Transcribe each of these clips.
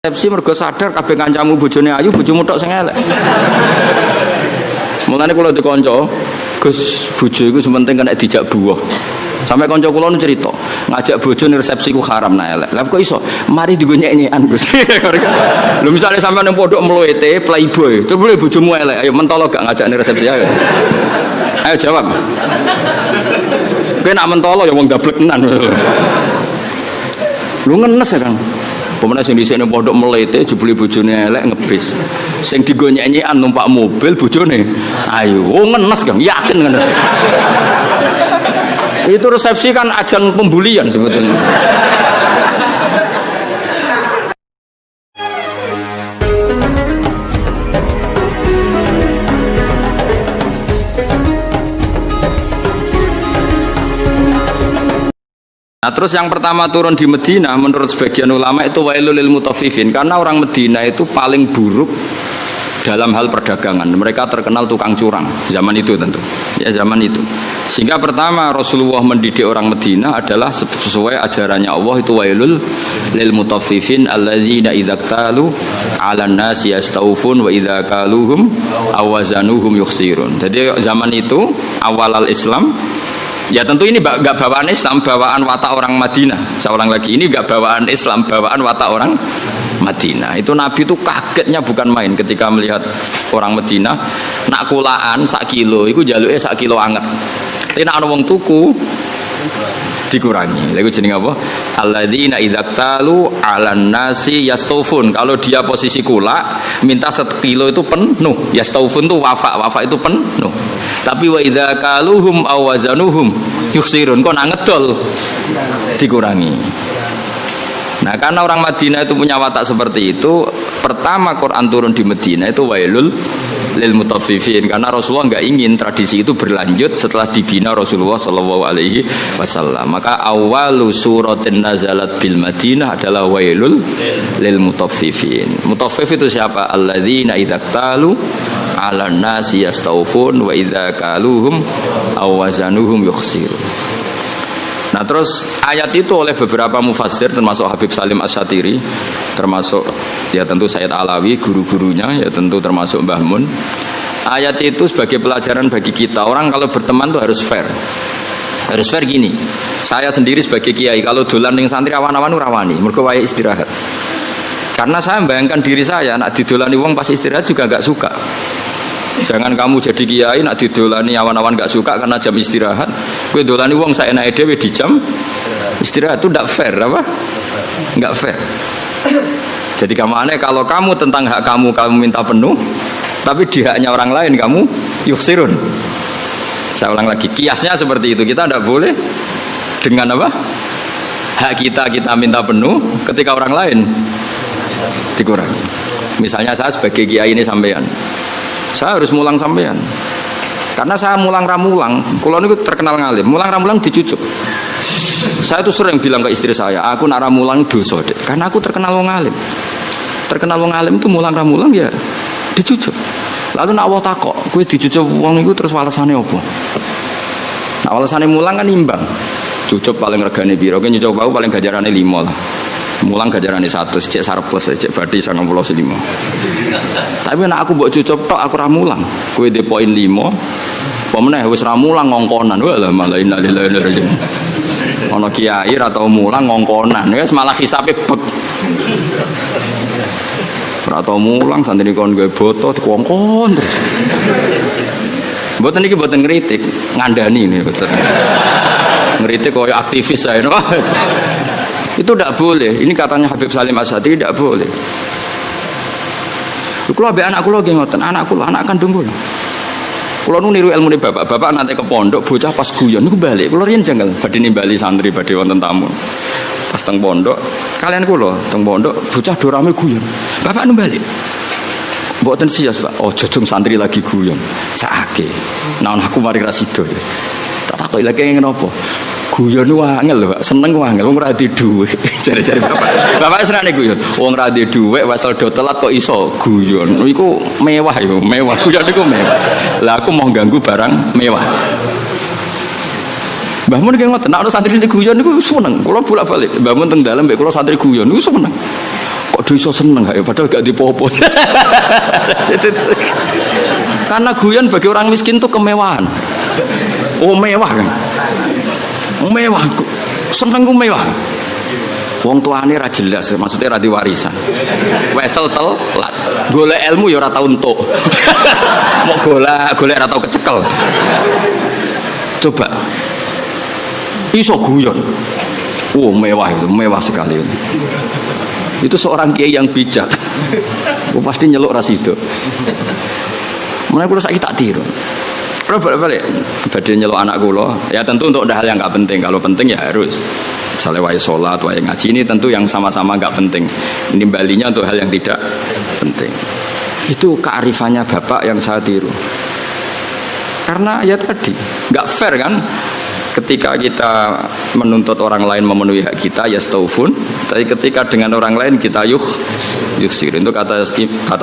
Resepsi mergo sadar kabeh kancamu bojone ayu, bojomu tok sing elek. Mulane kula dikonco, Gus, bojo iku sementing kena dijak buah. Sampai kanca kula nu cerita, ngajak bojone resepsi ku haram nah elek. Lah kok iso? Mari digo nyek-nyekan, Gus. Lho misale sampean ning pondok mluwete playboy, terus boleh bojomu elek, ayo mentolo gak ngajakne resepsi ayo. Ayo jawab. Kowe nak mentolo ya wong dablek tenan. Lu ngenes ya, Kang. Pemenang sing dhisik ning pondok melete jebule bojone elek ngebis. Sing digo nyek-nyekan numpak mobil bojone. Ayo, ngenes Kang, yakin ngenes. Itu resepsi kan ajang pembulian sebetulnya. Nah, terus yang pertama turun di Medina menurut sebagian ulama itu wailul lil mutaffifin, karena orang Medina itu paling buruk dalam hal perdagangan. Mereka terkenal tukang curang zaman itu tentu. Ya zaman itu. Sehingga pertama Rasulullah mendidik orang Medina adalah sesuai ajarannya Allah itu wailul lil mutaffifin alladzina idza qalu 'alan nasi yastawfun wa idza qaluhum awazanuhum yukhsirun. Jadi zaman itu awal al-Islam. Ya tentu ini enggak bawaan Islam, bawaan watak orang Madinah. Saya ulang lagi, ini enggak bawaan Islam, bawaan watak orang Madinah. Itu Nabi itu kagetnya bukan main ketika melihat orang Madinah nak kulaan sak kilo, itu jaluke sak kilo anget. Tapi nak ana wong tuku dikurangi. Lha iku jenenge apa? Alladzina idza talu 'alan nasi yastawfun. Kalau dia posisi kula, minta 1 kilo itu penuh. Yastawfun itu wafa itu penuh. Tapi wa idza kaluhum aw wazanuhum yukhsirun, kok nak ngedol dikurangi. Nah, karena orang Madinah itu punya watak seperti itu, pertama Quran turun di Madinah itu wailul lil mutaffifin, karena Rasulullah enggak ingin tradisi itu berlanjut setelah dibina Rasulullah sallallahu alaihi wasallam. Maka awalu suratin nazalat bil Madinah adalah wailul lil mutaffifin. Mutaffif itu siapa? Alladzina idza qalu 'alan nasi yastawfun wa idza kaluhum aw wazanuhum yukhsirun. Nah, terus ayat itu oleh beberapa mufassir termasuk Habib Salim Asy-Syatiri, termasuk ya tentu Sayyid Alawi, guru-gurunya, ya tentu termasuk Mbah Mun. Ayat itu sebagai pelajaran bagi kita, orang kalau berteman itu harus fair. Harus fair gini. Saya sendiri sebagai kiai kalau dolan ning santri awan-awan rawani, mergo wae istirahat. Karena saya membayangkan diri saya nak didolani wong pas istirahat juga enggak suka. Jangan kamu jadi kiai nak didolani awan-awan enggak suka karena jam istirahat. Kowe dolani wong saenake dhewe di jam istirahat, itu enggak fair apa? Enggak fair. Jadi kamane kalau kamu tentang hak kamu minta penuh, tapi di haknya orang lain kamu yuksirun. Saya ulang lagi, kiasnya seperti itu. Kita tidak boleh dengan apa? Hak kita minta penuh ketika orang lain dikurangi. Misalnya saya sebagai kiai ini sampean, saya harus mulang sampean. Karena saya mulang ramulang, kalau ini terkenal ngalim, mulang ramulang dicucuk. Saya tuh sering bilang ke istri saya, aku nak ramulang dosa dek, karena aku terkenal wong ngalim. Terkenal wong ngalim itu mulang ramulang ya dicucuk. Lalu nak Allah takok, kowe dicucuk wong itu terus walesane apa? Nah, walesane mulang kan imbang. Cucuk paling regane piro? Kowe nyucuk bau paling gajarane 5 lah. Mulang gajarane 100, cek surplus, cek badi 95. Tapi nek aku mbok cucup tok aku ra mulang. Kowe de poin 5. Apa meneh wis ra mulang ngongkonan. Walah malah innalillahi wa inna ilaihi raji'un. Ana kiai ra tau mulang ngongkonan, wis malah hisabe bek. Ora tau mulang santri kon gawe boto dikongkon terus. Mboten iki mboten ngritik, ngandani nih betul. Ngritik koyo aktivis saya. Itu tidak boleh. Ini katanya Habib Salim Asy-Syatiri tidak boleh. Kalau ambek anak kula nggih ngoten, anak kandung kula. Kula nu niru ilmune bapak nanti ke pondok bocah pas guyon niku balik. Kula riyen janggal badhe nimbali santri badhe wonten tamu. Pas teng pondok, kalian kula teng pondok bocah do rame guyon. Bapak nu balik. Mboten sias, Pak. Oh, jojong santri lagi guyon. Sakake. Nah, aku mari ra sida. Tak takoki lagi ngene apa? Guyon ku angel lho, Pak. Seneng ku angel, wong ora di dhuwit. Jare-jare bapak. Bapak senenge guyon. Wong ora di dhuwit wesel do telat kok iso guyon. Iku mewah yo, mewah. Guyon iku mewah. Lah aku mau ganggu barang mewah. Mbah Mun ki ngoten, nek ana santri guyon niku seneng. Kula bolak-balik. Mbah Mun teng dalem mek kula santri guyon niku seneng. Kok iso seneng gak ya padahal gak dipopo. Karena guyon bagi orang miskin itu kemewahan. Oh mewah kan. Mewah. Seneng ku mewah. Wong tuane ra jelas, maksudnya ra diwarisan. Wesel telat. Golek ilmu ya ora tau entuk. Mau golek ra tau kecekel. Coba. Iso guyon. Oh mewah itu, mewah sekali itu. Itu seorang kiai yang bijak. Oh, pasti nyeluk ras itu. Mulai kula saiki tak tiru. Balik badhe nyeluk anak kula, ya tentu untuk hal yang enggak penting. Kalau penting ya harus. Misalnya wae sholat, wae ngaji ini tentu yang sama-sama enggak penting. Nimbalinya untuk hal yang tidak penting. Itu kearifannya bapak yang saya tiru. Karena ya tadi enggak fair kan? Ketika kita menuntut orang lain memenuhi hak kita ya staufun, tapi ketika dengan orang lain kita yuksir. Itu kata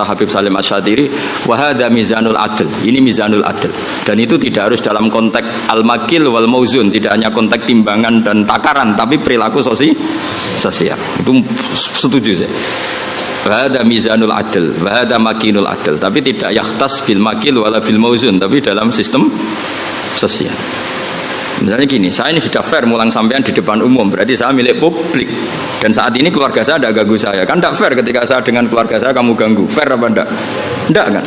Habib Salim Asy'atiri, wa hadza mizanul adl. Ini mizanul adl. Dan itu tidak harus dalam konteks al-makil wal mauzun, tidak hanya konteks timbangan dan takaran, tapi perilaku sosial. Itu setuju saya. Wa hadza mizanul adl, wa hadza makinul adl. Tapi tidak yakhtas bil makil wala bil mauzun, tapi dalam sistem sosial. Misalnya gini, saya ini sudah fair mulang sampean di depan umum, berarti saya milik publik. Dan saat ini keluarga saya tidak ganggu saya. Kan tidak fair ketika saya dengan keluarga saya kamu ganggu. Fair apa enggak? Enggak kan?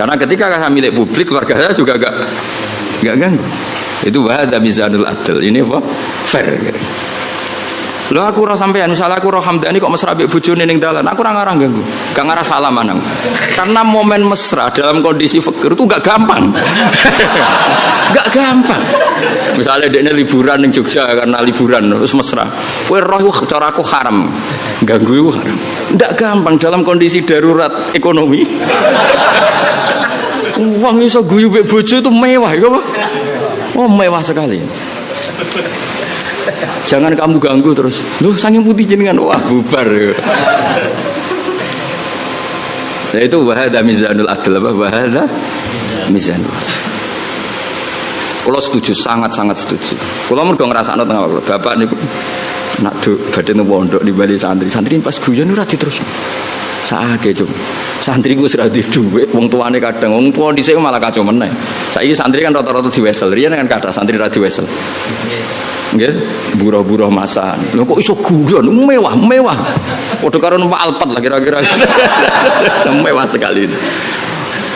Karena ketika saya milik publik, keluarga saya juga enggak ganggu. Itu wahada mizanul adl. Ini apa? Fair. Loh aku ora sampean, misalnya aku roh Hamdani kok mesra mbek bojone ning dalan, aku ora ngarang ganggu. Gak ngarah salaman aku. Karena momen mesra dalam kondisi fakir itu gak gampang. Gak gampang. Misalnya dekne liburan ning Jogja karena liburan terus mesra. Kowe roh cara aku haram. Ganggu iku haram. Ndak gampang dalam kondisi darurat ekonomi. Wong iso guyu mbek bojo itu mewah ya apa? Oh mewah sekali. Jangan kamu ganggu terus. Loh saking putih jenengan wah bubar. Nah itu wahada mizanul adl apa wahada mizanul. Kalau setuju sangat-sangat setuju. Kalau mergo ngrasakno tengah waktu bapak niku nak badhe nang pondok di bali santri pas guyon ora diterus. Saake cum. Santri ku wis ra duwe wong tuane kadang wong tuwa dhisik malah kacau meneh. Saiki santri kan rata-rata diwesel. Riyen kan kathah santri ra diwesel. Nggih, buruh-buruh masan. Lho kok iso guyon mewah. Padha karo numpak Alphard lah kira-kira. Mewah sekali.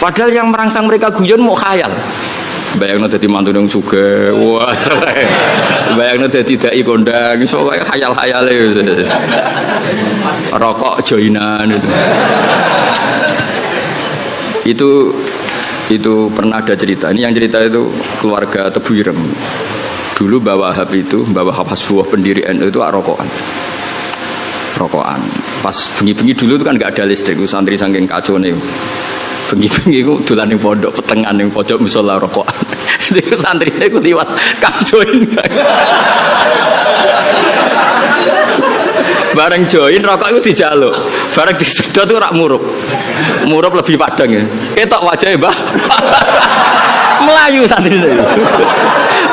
Padahal yang merangsang mereka guyon mau khayal. Bayangno dadi mantu nang sugih. Wah, seleh. Bayangno dadi dai kondang, iso khayal-khayale. Rokok joinan itu. Itu pernah ada cerita. Ini yang cerita itu keluarga Tebu Ireng. Dulu Mbah Wahab itu, Mbah Wahab Hasbuah pendiri NU itu rokokan. Pas bengi-bengi dulu itu kan nggak ada listrik, santri saking kacau nih. Bengi-bengi itu dolan ning pondok petengan ning pojok musala rokokan. Itu santrine ku liwat kacauin. Bareng join rokok itu dijaluk. Bareng disedot itu rak murup. Murup lebih padang ya. Ketok wajahnya Mbah. Melayu santrine.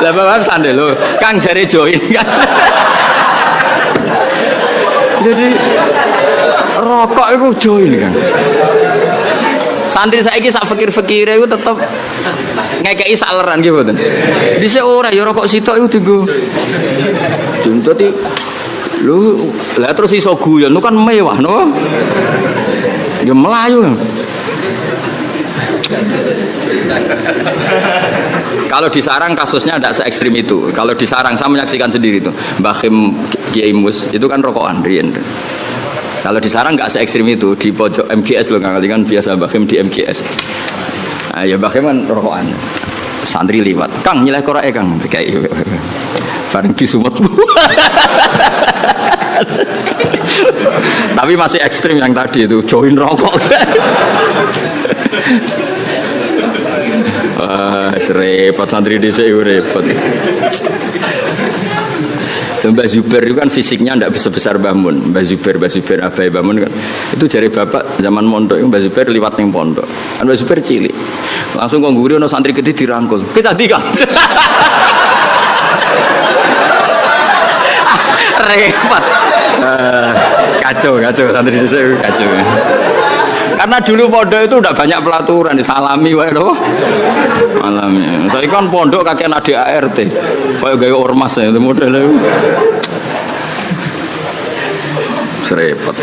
Lah bapak sandel lho, Kang jare join kan. Jadi rokok itu join kan. Santri saiki sak fakir-fakire iku tetep ngekeki saleran nggih mboten. Dhisik ora ya rokok sitok iku dienggo. Dadi lho, lah terus iso guyon kan mewah no. Ya melayu. Kalau di Sarang kasusnya tidak se-ekstrim itu. Kalau di Sarang saya menyaksikan sendiri itu. Mbah Khim Kiai Mus itu kan rokokan riyen. Kalau di Sarang nggak se-ekstrim itu, di pojok MGS loh kan biasa Mbah Khim di MGS. Nah, ya Mbah Khim kan rokokan. Santri liwat. Kang nyileh korake Kang kayak bareng di sumut. Tapi masih ekstrim yang tadi itu join rokok. Wah, repot santri dhisik repot. Mbah Zubair itu kan fisiknya tidak sebesar Mbah Mun. Mbah Zubair Abai Mbah Mun kan. Itu jari bapak zaman mondok itu Mbah Zubair liwat ning pondok. Kan Mbah Zubair cilik. Langsung kok ngguri ono santri gede dirangkul. Kita Kang. Repot. Kacau santri dhisik kacau. Karena dulu pondok itu udah banyak pelaturan disalami wae lho. Alami. Saiki kan pondok kakean adik ART. Kayak gawe ormas ya modele. Serepet.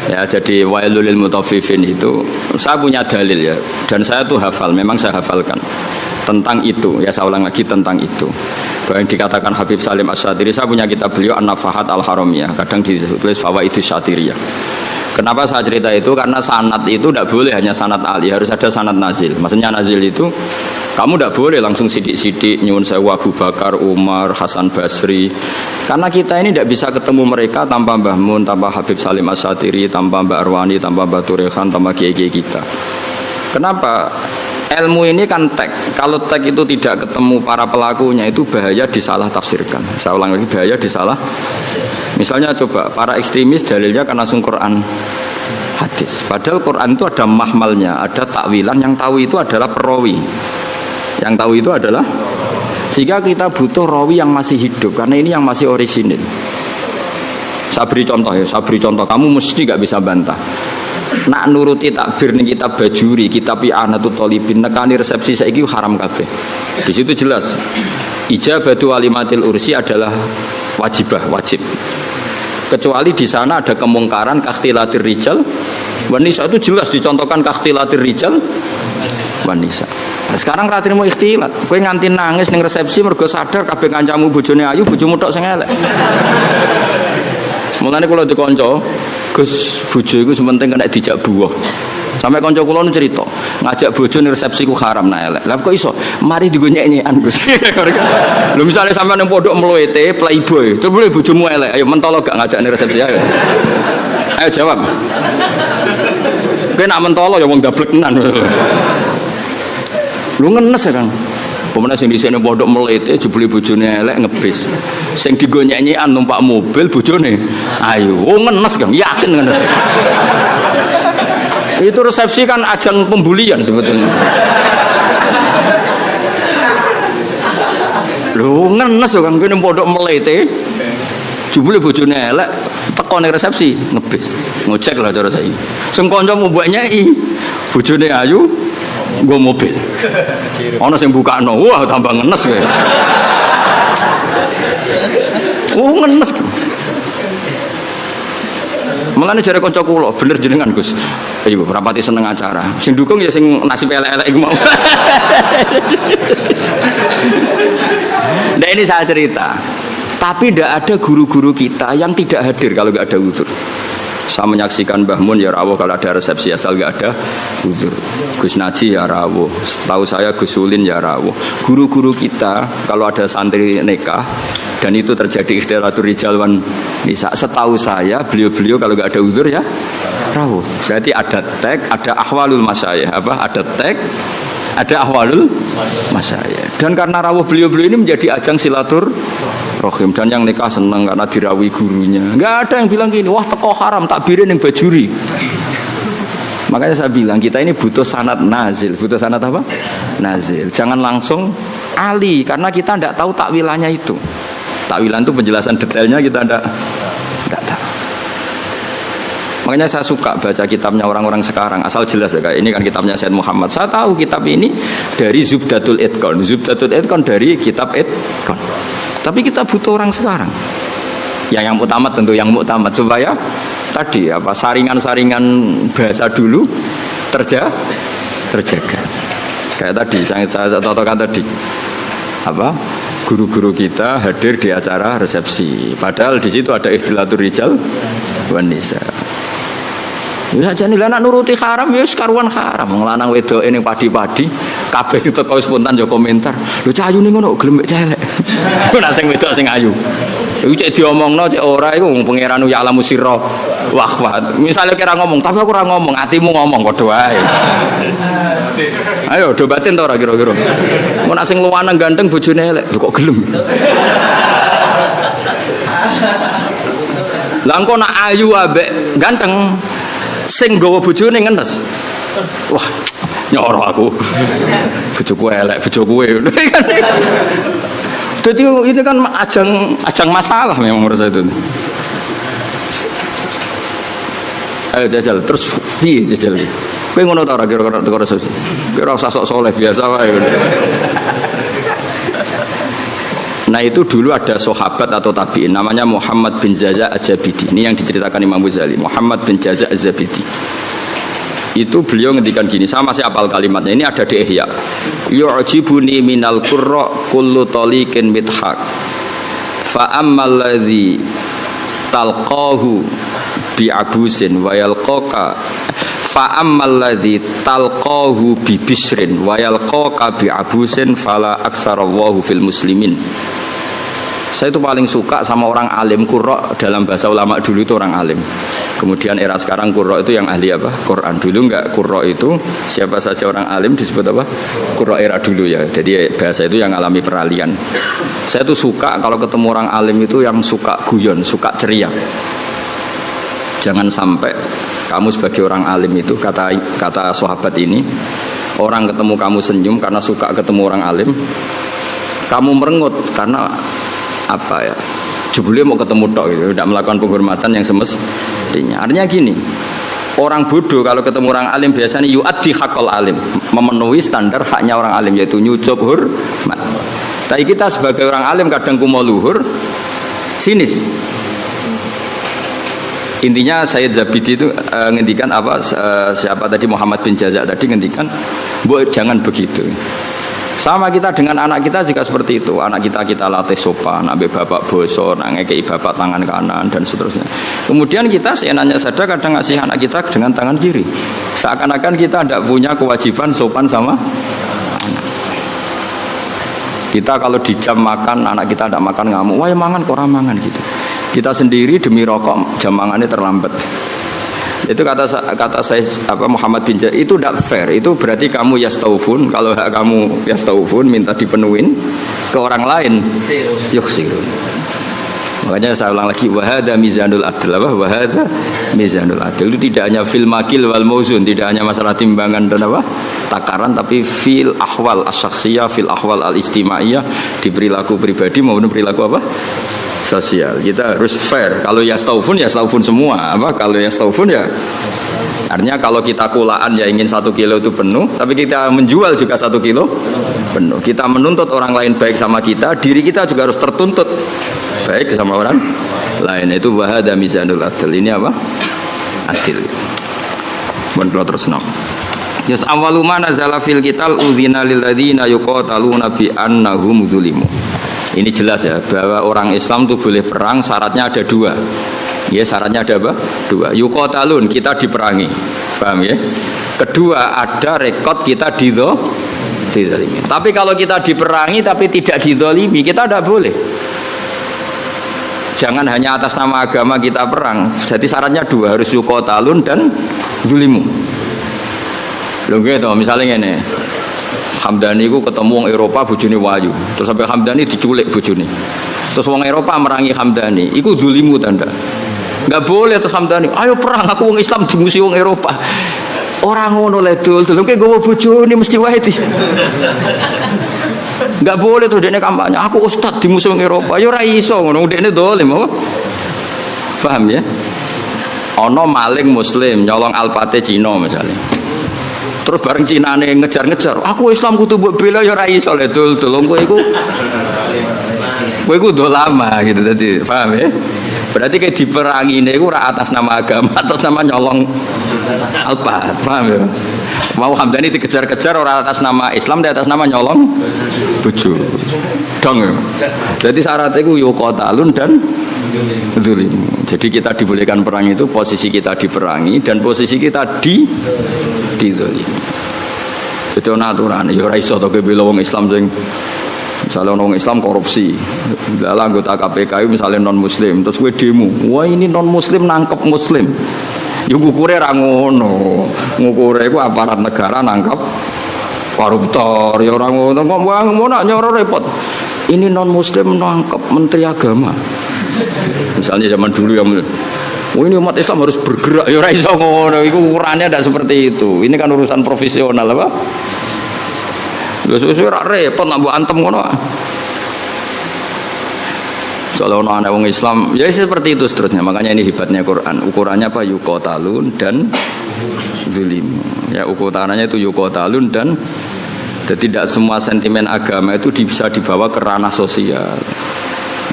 Ya jadi wailul lil mutaffifin itu saya punya dalil ya dan saya tuh hafal, memang saya hafalkan tentang itu ya, saya ulang lagi tentang itu bahwa yang dikatakan Habib Salim Asy-Syatiri. Saya punya kitab beliau An-Nafahat Al-Haramiyah, kadang ditulis Fawaidus Syatiriyah. Kenapa saya cerita itu? Karena sanad itu tidak boleh hanya sanad ali, harus ada sanad nazil. Maksudnya nazil itu kamu tidak boleh langsung sidik-sidik nyuwun sewu Abu Bakar, Umar, Hasan Basri. Karena kita ini tidak bisa ketemu mereka tanpa Mbah Mun, tanpa Habib Salim Asy-Syatiri, tanpa Mbak Arwani, tanpa Mbak Turehan, tanpa kiai-kiai kita. Kenapa? Ilmu ini kan tag. Kalau tag itu tidak ketemu para pelakunya itu bahaya disalah tafsirkan. Saya ulang lagi, bahaya disalah. Misalnya coba para ekstremis dalilnya kan langsung Quran hadis. Padahal Quran itu ada mahmalnya, ada takwilan. Yang tahu itu adalah perawi. Yang tahu itu adalah, sehingga kita butuh rawi yang masih hidup karena ini yang masih orisinil. Saya beri contoh ya, kamu mesti gak bisa bantah. Nak nuruti takbir nih kitab Bajuri, kitab I'anatul Thalibin, nekani resepsi saiki haram kabeh. Di situ jelas ijabatu walimatil ursi adalah wajib. Kecuali di sana ada kemungkaran kakhtilatir rijal wanisa, itu jelas dicontohkan kakhtilatir rijal wanisa. Nah, sekarang ratine mau ikhtilat, kowe nganti nangis ning resepsi mergo sadar kabeh kancamu bojone ayu, bojomu tok sing elek. Mulane kula dikonco, Gus, bojo iku sementing kena dijak buah. Sampai kanca kula nu cerita, ngajak bojo ning resepsi ku haram nak elek. Lah kok iso? Mari digo nyek-nyekan, Gus. Lho misale sampean ning pondok mluwete playboy, coba boleh bojomu elek, ayo mentolo gak ngajak ning resepsi ayo. Ayo jawab. Kowe nak mentolo ya wong dablek tenan. Lu ngenes ya Kang. Pemene sing dhisik ning pondok melete jebule bojone elek ngebis. Sing digo nyanyian numpak mobil bojone. Ayo, ngenes Kang, yakin ngenes. Itu resepsi kan ajang pembulian sebetulnya. Lu ngenes ya Kang, ning pondok melete. Jebule bojone elek teko ning resepsi ngebis. Ngocek lah cara saiki. Sing kanca mbok nyai bojone ayu nggo mobil. Ana sing bukakno, wah tambah ngenes kowe. Ngenes. Mulane jare kanca kula, bener jenengan Gus. Iku rapati seneng acara. Sing dukung ya sing nasib elek-elek iku mau. Nah ini saya cerita. Tapi tidak ada guru-guru kita yang tidak hadir kalau nggak ada uzur. Saya menyaksikan Mbah Mun ya rawuh kalau ada resepsi asal nggak ada uzur. Gus Naji ya rawuh. Setahu saya Gus Ulin ya rawuh. Guru-guru kita kalau ada santri nikah dan itu terjadi ikhtilatul rijal wan nisa, setahu saya beliau-beliau kalau nggak ada uzur ya rawuh. Berarti ada tag, ada ahwalul masyayikh, ada tag, ada ahwalul masyayikh. Dan karena rawuh beliau-beliau ini menjadi ajang silaturahim, dan yang nikah senang karena dirawi gurunya. Nggak ada yang bilang gini, wah teko haram takbirin yang Bajuri. Makanya saya bilang kita ini butuh sanad nazil. Butuh sanad apa? Nazil. Jangan langsung ali, karena kita tidak tahu takwilannya itu. Takwilan itu penjelasan detailnya kita tidak tahu. Makanya saya suka baca kitabnya orang-orang sekarang, asal jelas ya, kayak ini kan kitabnya Said Muhammad. Saya tahu kitab ini dari Zubdatul Itqan. Zubdatul Itqan dari kitab Itqan. Tapi kita butuh orang sekarang. Yang utama tentu yang muktamad, supaya tadi saringan-saringan bahasa dulu terjaga. Kayak tadi saya contohkan tadi. Guru-guru kita hadir di acara resepsi. Padahal di situ ada ikhtilatul rijal wan nisa. Ya jane anak nuruti haram ya karuan haram. Lanang wedok ning padi-padi kabeh itu teko spontan yo komentar. Lho cah ayune ngono gelem mek celek. Nek sing wedok sing ayu. Iku cek diomongno cek ora iku wong pangeran ya alamu sirra wahwat. Misale kira ngomong tapi aku ora ngomong, atimu ngomong padha wae. Ayo do batin to ora kira-kira. Mun nek sing luwanang ganteng bojone elek kok gelem. Lah engko nak ayu ambek ganteng sing nggawa bojone ngenes. Wah, nyoro aku. Bojoku elek, bojoku kowe. Jadi ini kan ajang masalah memang menurut saya itu. Ayo jajal terus piye jajal. Kowe ngono ta ora kira-kira teko resepsi. Kira usah sok soleh biasa wae. Nah itu dulu ada sahabat atau tabi'in namanya Muhammad bin Jaza' Az-Zabidi. Ini yang diceritakan Imam Ghazali. Muhammad bin Jaza' Az-Zabidi. Itu beliau ngendikan gini, sama masih hafal kalimatnya. Ini ada di Ihya. Yu'jibuni minal qurra kullu taliqin mithaq. Fa ammal ladzi talqahu bi abusin wa yalqaka fa ammal ladzi talqahu bi bisrin wa yalqaka bi abusin fala aktsarallahu fil muslimin. Saya itu paling suka sama orang alim. Qurra dalam bahasa ulama dulu itu orang alim. Kemudian era sekarang qurra itu yang ahli apa? Quran. Dulu enggak, qurra itu siapa saja orang alim disebut apa? Qurra era dulu ya. Jadi bahasa itu yang alami peralihan. Saya tuh suka kalau ketemu orang alim itu yang suka guyon, suka ceria. Jangan sampai kamu sebagai orang alim itu, kata sahabat ini, orang ketemu kamu senyum karena suka ketemu orang alim, kamu merengut karena apa ya? Jebule mau ketemu tok gitu, tidak melakukan penghormatan yang semestinya. Artinya gini, orang bodoh kalau ketemu orang alim biasanya yu'addi haqqal alim, memenuhi standar haknya orang alim yaitu nyucup hormat. Tapi kita sebagai orang alim kadang kumo luhur, sinis. Intinya Sayyid Zabidi itu ngendikan apa? Siapa tadi Muhammad bin Jaza' tadi ngendikan, jangan begitu. Sama kita dengan anak kita juga seperti itu. Anak kita latih sopan, ambil bapak boso, ngekei bapak tangan kanan dan seterusnya. Kemudian kita seenaknya saja kadang ngasih anak kita dengan tangan kiri. Seakan-akan kita tidak punya kewajiban sopan sama anak. Kita kalau di jam makan, anak kita tidak makan ngamuk, wah mangan kok mangan gitu. Kita sendiri demi rokok jam makannya terlambat. Itu kata saya apa Muhammad bin Jaza, itu tidak fair. Itu berarti kamu yastaufun, kalau kamu yastaufun minta dipenuhin ke orang lain yuksirun. Makanya saya ulang lagi, wahada mizanul adl, apa wahada mizanul adl. Itu tidak hanya fil makil wal mauzun, tidak hanya masalah timbangan dan apa takaran, tapi fil ahwal as-syakhsiyah, fil ahwal al-istimaiyah, di perilaku pribadi maupun perilaku apa sosial. Kita harus fair. Kalau yastaufun semua. Apa kalau yastaufun ya artinya kalau kita kulaan ya ingin 1 kilo itu penuh, tapi kita menjual juga 1 kilo penuh. Kita menuntut orang lain baik sama kita, diri kita juga harus tertuntut baik sama orang lain. Itu wahada mizanul adl. Ini apa? Adil. Mun kula terusno. Yas awwalu ma nazala fil qital udzina lil ladzina yuqataluna bi annahum zulimu. Ini jelas ya bahwa orang Islam itu boleh perang, syaratnya ada 2. Ya, syaratnya ada apa? 2. Yuqatalun, kita diperangi. Paham ya? Kedua, ada rekod kita dizalimi. Tapi kalau kita diperangi tapi tidak dizalimi, kita tidak boleh. Jangan hanya atas nama agama kita perang. Jadi syaratnya 2, harus yuqatalun dan zulimu. Lho gitu, misalnya ini Hamdani ku ketemu wong Eropa bojone wayu. Terus sampai Hamdani diculik bojone. Terus wong Eropa merangi Hamdani, iku zulimu tanda. Enggak boleh terus Hamdani, ayo perang aku wong Islam dimusuhi wong Eropa. Ora ngono le dul, kowe gowo bojone mesti wae di. Enggak boleh terus dekne kampanye, aku ustaz dimusuhi wong Eropa. Ya ora iso ngono, dekne dolim apa? Paham ya? Ana maling muslim nyolong alpate Cina misalnya. Terus bareng Cinane ngejar-ngejar, aku Islam kudu mbok bela ya ora iso le dul kowe iku dolama gitu tadi, paham ya? Berarti kayak diperangi niku ora atas nama agama, atas nama nyolong alpat, paham ya? Mau Hamdani dikejar-kejar ora atas nama Islam, di atas nama nyolong bojo. Dong ya. Jadi syaratnya iku yuqatalun dan zulim. Jadi kita dibolehkan perang itu posisi kita diperangi dan posisi kita dizalimi. Itu aturan. Ya ora iso to bela wong Islam sing misalnya wong Islam korupsi. Dalam anggota KPK misalnya non muslim, terus kowe demo. Wah ini non muslim nangkep muslim. Ya ngukure ra ngono. Ngukure iku aparat negara nangkep koruptor. Ya ora ngono. Ngomong nak nyoro repot. Ini non muslim nangkep menteri agama. Misalnya zaman dulu yang ini umat Islam harus bergerak, ya ora iso ngono, iku ukurannya tidak seperti itu. Ini kan urusan profesional apa? Wis ora repot nak mbok antem ngono. Soalnya anak wong Islam, ya seperti itu seterusnya. Makanya ini hebatnya Quran. Ukurannya apa? Yuqatalun dan zulim. Ya ukurannya itu yuqatalun dan tidak semua sentimen agama itu bisa dibawa ke ranah sosial.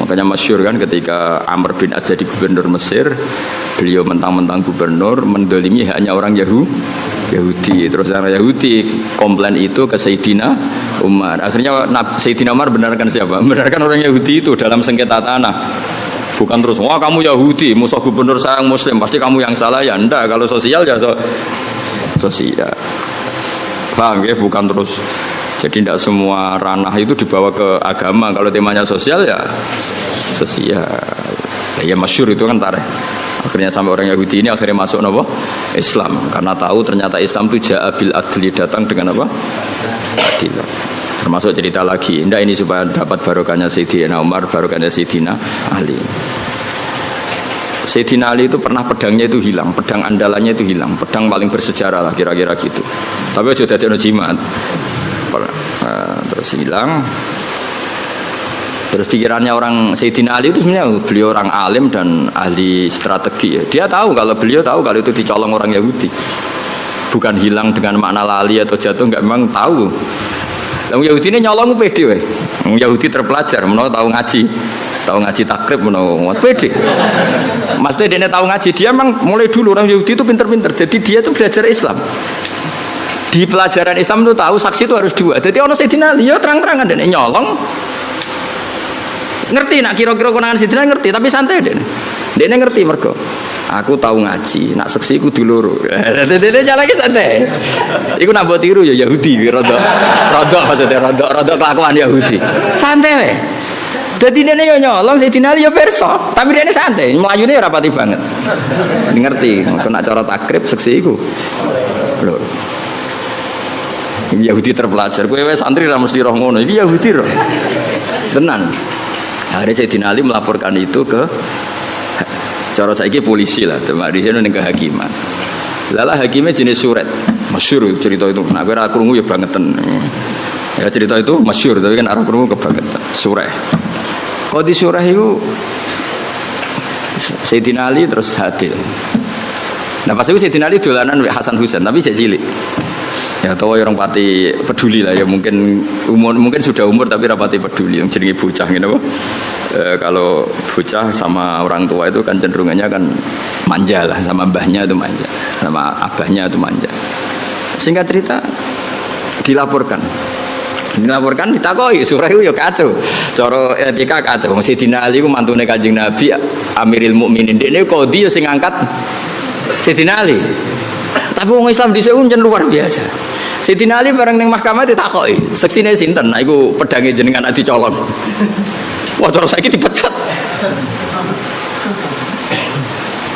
Makanya masyhur kan ketika Amr bin As jadi gubernur Mesir, beliau mentang-mentang gubernur mendolimi hanya orang Yahudi. Terus orang Yahudi komplain itu ke Sayyidina Umar. Akhirnya Sayyidina Umar benarkan siapa? Benarkan orang Yahudi itu dalam sengketa tanah. Bukan terus, wah kamu Yahudi, musuh gubernur saya yang Muslim, pasti kamu yang salah ya. Enggak, kalau sosial ya sosial. Paham ya? Bukan terus. Jadi tidak semua ranah itu dibawa ke agama. Kalau temanya sosial ya sosial. Ya masyhur itu kan tarikh. Akhirnya sampai orang Yahudi ini akhirnya masuk apa? Islam. Karena tahu ternyata Islam itu ja'abil adli, datang dengan apa? Adil. Termasuk cerita lagi. Indah ini supaya dapat barokahnya Sayyidina Umar, barokahnya Sayyidina Ali. Sayyidina Ali itu pernah pedangnya itu hilang, pedang andalannya itu hilang, pedang paling bersejarah lah kira-kira gitu. Tapi sudah jadi jimat. Terus hilang. Terus pikirannya orang Sayyidina Ali itu sebenarnya beliau orang alim dan ahli strategi. Dia tahu kalau beliau tahu kalau itu dicolong orang Yahudi. Bukan hilang dengan makna lali atau jatuh, enggak, memang tahu. Yang Yahudi ini nyolong pede weh. Yahudi terpelajar, menawa tahu ngaji takrib menawa pede. Maksudnya dia tahu ngaji, dia memang mulai dulu orang Yahudi itu pinter-pinter. Jadi dia itu belajar Islam. Di pelajaran Islam itu tahu saksi itu harus dua. Jadi orang Sayyidina Ali ya terang-terangan dia nyolong. Ngerti nak kira-kira konangan Sayyidina ngerti, tapi santai dia. Dia ngerti mergo. Aku tahu ngaji, nak seksi ku dulur. Dia jalan lagi santai. Iku nak buat tiru ya Yahudi, rodok maksudnya rodok kelakuan Yahudi. Santai weh. Jadi dia nyolong Sayyidina Ali ya perso, tapi dia santai, melayunya ya rapati banget. Ngerti, kena cara takrib seksi ku. Lho. Yahudi terpelajar, kowe wis santri ra mesti roh ngono. Iki Yahudi roh. Tenan. Akhirnya Sayyidina Ali melaporkan itu ke cara saiki polisi lah, teman di sini ning kehakiman. Lala hakimnya jenis surat. Masyhur cerita itu. Nah, kowe ra krungu ya bangetan. Ya cerita itu masyhur, tapi kan arep krungu kebangetan. Surah. Kok di surah itu Sayyidina Ali terus hadir. Nah pas itu Sayyidina Ali dolanan Hasan Husain, tapi cek cilik. Ya tahu orang pati peduli lah ya, mungkin sudah umur tapi rapati peduli yang jenenge bocah gitu. Kalau bocah sama orang tua itu kan cenderungannya kan manja lah, sama mbahnya itu manja, sama abahnya itu manja. Singkat cerita dilaporkan ditakoi surah itu ya kacau. Cara etika kacau. Sayyidina Ali ku mantune Kanjeng Nabi Amirul Mukminin. Dekne qadhi sing ngangkat Sayyidina Ali. Tapi wong Islam dhisik njen luar biasa. Sayyidina Ali bareng ning mahkamah ditakoki, seksine sinten? Nah iku pedange jenengan dicolong. Wah, terus saiki dipecat.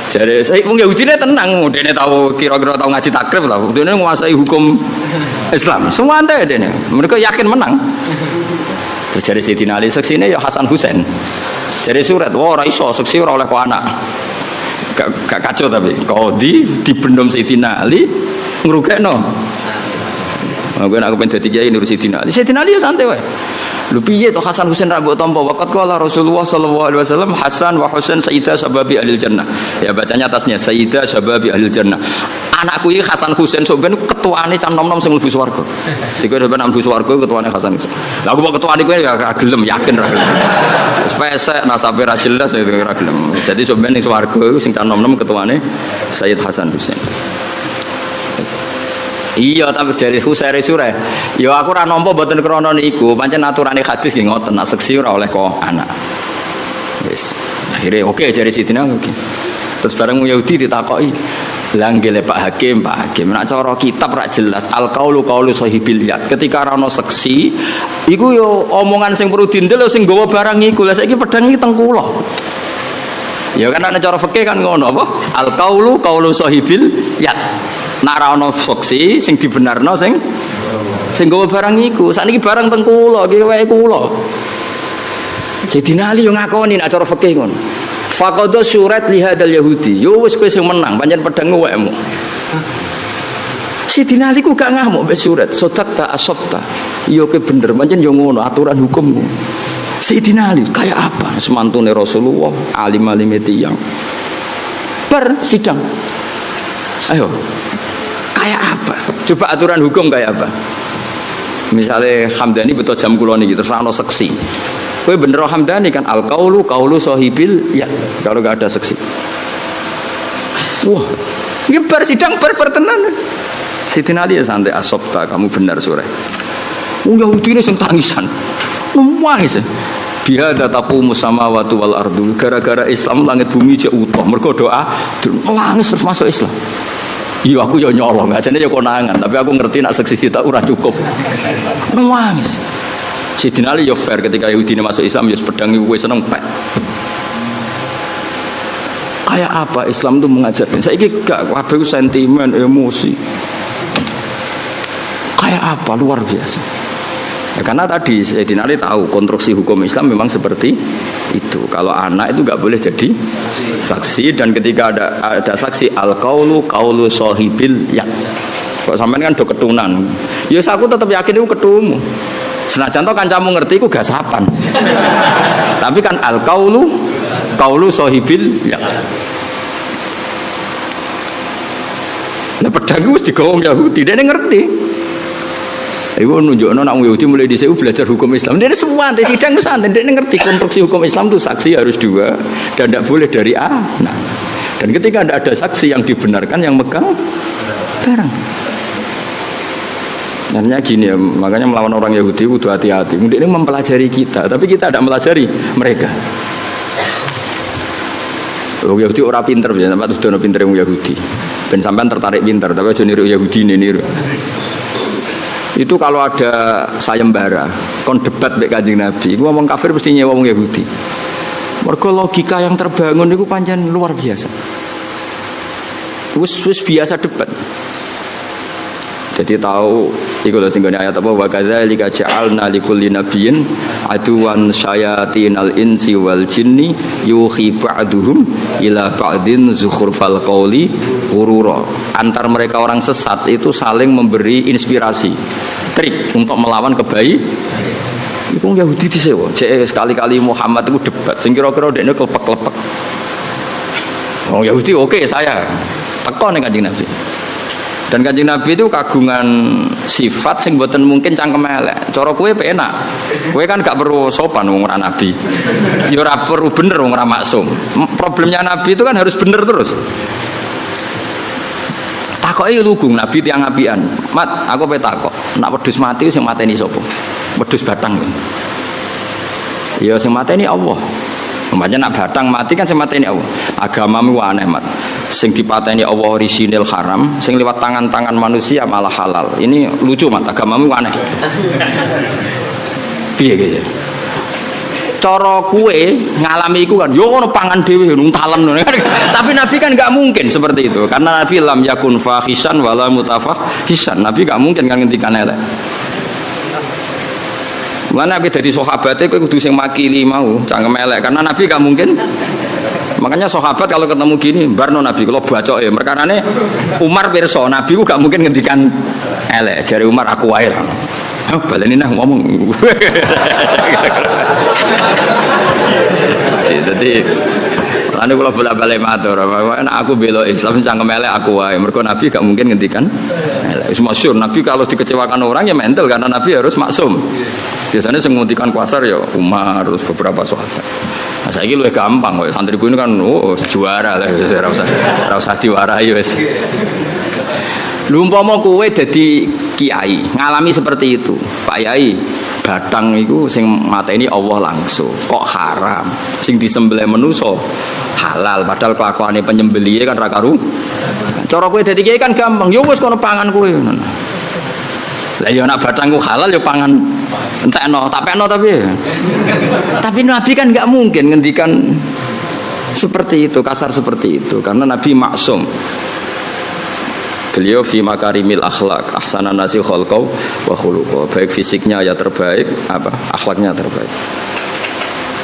Jadi saya wong Yahudine tenang, dene tahu kira-kira tahu ngaji takrib lah. Dene nguasai hukum Islam. Semua ante dene. Mereka yakin menang. Terus jadi Sayyidina Ali seksine ya Hasan Husain. Jadi surat, wah ora iso seksi ora oleh kok anak. Gak kacau tapi qadhi dibendom Sayyidina Ali ngrugekno. Aku pengen dadi kiai nurut Sayyidina Ali. Sayyidina Ali ya santai wae. Lho piye to Hasan Husain ra mbok tampa waqat qala Rasulullah sallallahu alaihi wasallam Hasan wa Husain sayyida sababi ahli jannah. Ya bacanya atasnya sayyida sababi ahli jannah. Anakku iki Hasan Husain sok ben ketuane cah nom-nom sing mlebu swarga. Dikowe ben mlebu swarga ketuane Hasan Husain. Lah aku kok ketuane kowe ya ra gelem, yakin ra gelem. Wis pesek nasabe ra jelas ya ra gelem. Jadi sok ben ning swarga iku sing cah nom-nom ketuane Sayyid Hasan Husain. Iya, tapi dari Husairi surah. Ya aku ora nampa mboten krana niku, pancen aturane hadis nggih ngoten, nak seksi ora oleh kok anak. Wis. Akhire oke jare Sidina oke. Terus bareng Yahudi ditakoki, "Lah nggih Pak Hakim, nek cara kitab rak jelas al-qaulu qaulu sahibil yad." Ketika ora ono seksi, iku yo omongan sing perlu dindel sing nggawa barang iku. Lah saiki pedang iki teng kula. Ya kan nek cara fikih kan ngono apa? Al-qaulu qaulu sahibil yad. Nek ora ana saksi sing dibenarno sing nggawa barang iku. Sakniki barang teng kula, iki wae kula. Sayyidina Ali yo ngakoni nek cara fikih ngono. Faqadha surat li hadzal yahudi. Yo wis kowe sing menang, pancen pedang wekmu. Sayyidina Ali ku gak ngamuk mbek surat. Sodakta asabta. Yo ke bener, pancen yo ngono aturan hukummu. Sayyidina Ali kayak apa? Semantune Rasulullah, alim-alim tiyang. Sidang. Ayo. Kayak apa? Coba aturan hukum kayak apa? Misalnya Hamdani betul jam kula niki terus ana seksi. Kowe bener Hamdani kan al-qaulu qaulu sahibil ya kalau enggak ada seksi. Wah, ini sidang tenan. Sayyidina Ali ya santai asopta kamu benar sore. Yahudi ini sing tangisan. Nangis. Dia taqumu samawati wal ardu gara-gara Islam langit bumi cek utuh mergo doa nangis terus masuk Islam. Iya aku ya nyolong ajane ya konangan tapi aku ngerti nak seksi sita ora cukup. Nangis. Sayyidina Ali ya fair ketika Yahudi ini masuk Islam ya pedang iku wis seneng pek. Kayak apa Islam itu mengajarkan? Saiki gak kabeh sentimen emosi. Kayak apa luar biasa. Ya, karena tadi Sayyidina Ali tahu konstruksi hukum Islam memang seperti itu. Kalau anak itu nggak boleh jadi saksi dan ketika ada saksi al-qaulu qaulu sahibil ya. Kok sampean kan do ketunan. Ya aku tetap yakin itu ketumu. Senajan to kancamu ngerti iku gasapan. Tapi kan al-qaulu qaulu sahibil ya. Nah pedang wis digawang Yahudi, dia ngerti. Iku nunjukno nak Yahudi mulai dhisik belajar hukum Islam. Dia semua di sidang itu santai, dia ngerti konstruksi hukum Islam itu saksi harus dua dan tidak boleh dari A. Nah, dan ketika tidak ada saksi yang dibenarkan yang megang barang. Artinya gini ya, makanya melawan orang Yahudi itu hati-hati. Mungkin ini mempelajari kita, tapi kita tidak mempelajari mereka. Orang Yahudi orang pinter, sampai tuh dono pinter yang Yahudi. Ben sampean tertarik pinter, tapi aja niru Yahudi ini niru. Itu kalau ada sayembara, kon debat mbek Kanjeng Nabi, iku ngomong kafir mesti nyewa wong Yahudi. Mergo logika yang terbangun itu pancen luar biasa. Wis biasa debat. Jadi tahu iku lho tinggone ayat apa wa kadzalika ja'alna likulli nabiyyin aduwan syayatinal insi wal jinni yuhi ba'duhum ila ba'din zukhrufal qawli ghurura. Antar mereka orang sesat itu saling memberi inspirasi, trik untuk melawan kebaikan. Iku Yahudi disewa. Cek sekali-kali Muhammad itu debat sing kira-kira dekne klepek-klepek. Oh Yahudi oke saya teko ning Kanjeng Nabi. Dan Kanjeng Nabi itu kagungan sifat sing mboten mungkin cangkem elek. Cara kowe penak. Kowe kan gak perlu sopan wong ora nabi. Ya ora perlu bener wong ora maksum. Problemnya Nabi itu kan harus bener terus. Takoke lugu Nabi tiyang apian. Mat, aku pe takok. Nek wedhus mati sing mateni sapa? Wedhus batang. Ya sing mateni Allah. Umpamanya nak batang mati kan sing mateni Allah. Agamamu aneh, Mat. Sing dipateni Allah orisinil haram, sing lewat tangan-tangan manusia malah halal. Ini lucu Mat, agamamu aneh. Piye gitu. Cara kue ngalami iku kan yo ono pangan dhewe nuntalen. Tapi Nabi kan enggak mungkin seperti itu. Karena Nabi lam yakun fahisan wala mutafahisan. Nabi enggak mungkin kan ngendikan elek. Mulane Nabi dadi sahabate kowe kudu sing makili mau, cangkem elek karena Nabi enggak mungkin. Makanya sahabat kalau ketemu gini, barno Nabi kalau bacok ya, perkarane Umar pirsa, Nabi ku gak mungkin ngendikan elek. Jare Umar aku wae lah. Oh, baleni nah ngomong. Jadi ane kula bolak-balik matur, aku bela Islam cangkem elek aku wae. Mergo Nabi gak mungkin ngendikan elek. Wis masyhur Nabi kalau dikecewakan orang ya mental karena Nabi harus maksum. Biasanya sing nguntikan kuasar ya Umar terus beberapa sahabat. Nah, saiki luwih gampang kok santriku ini kan juara lah ora usah diwarai wis. Lha umpama kowe dadi kiai, ngalami seperti itu. Pak Yai, batang iku sing mateni Allah langsung. Kok haram? Sing disembelih manusa halal padahal kelakuane penyembelihe kan ra karu. Cara kowe dadi kiai kan gampang. Ya wis kono pangan kowe. Lah ya nek batangku halal ya pangan entekno, tapekno tapi Nabi kan enggak mungkin ngendikan seperti itu, kasar seperti itu karena Nabi maksum. Beliau fi makarimil akhlak, ahsanan nasi khalqau wa khuluqau. Baik fisiknya ya terbaik, akhlaknya terbaik.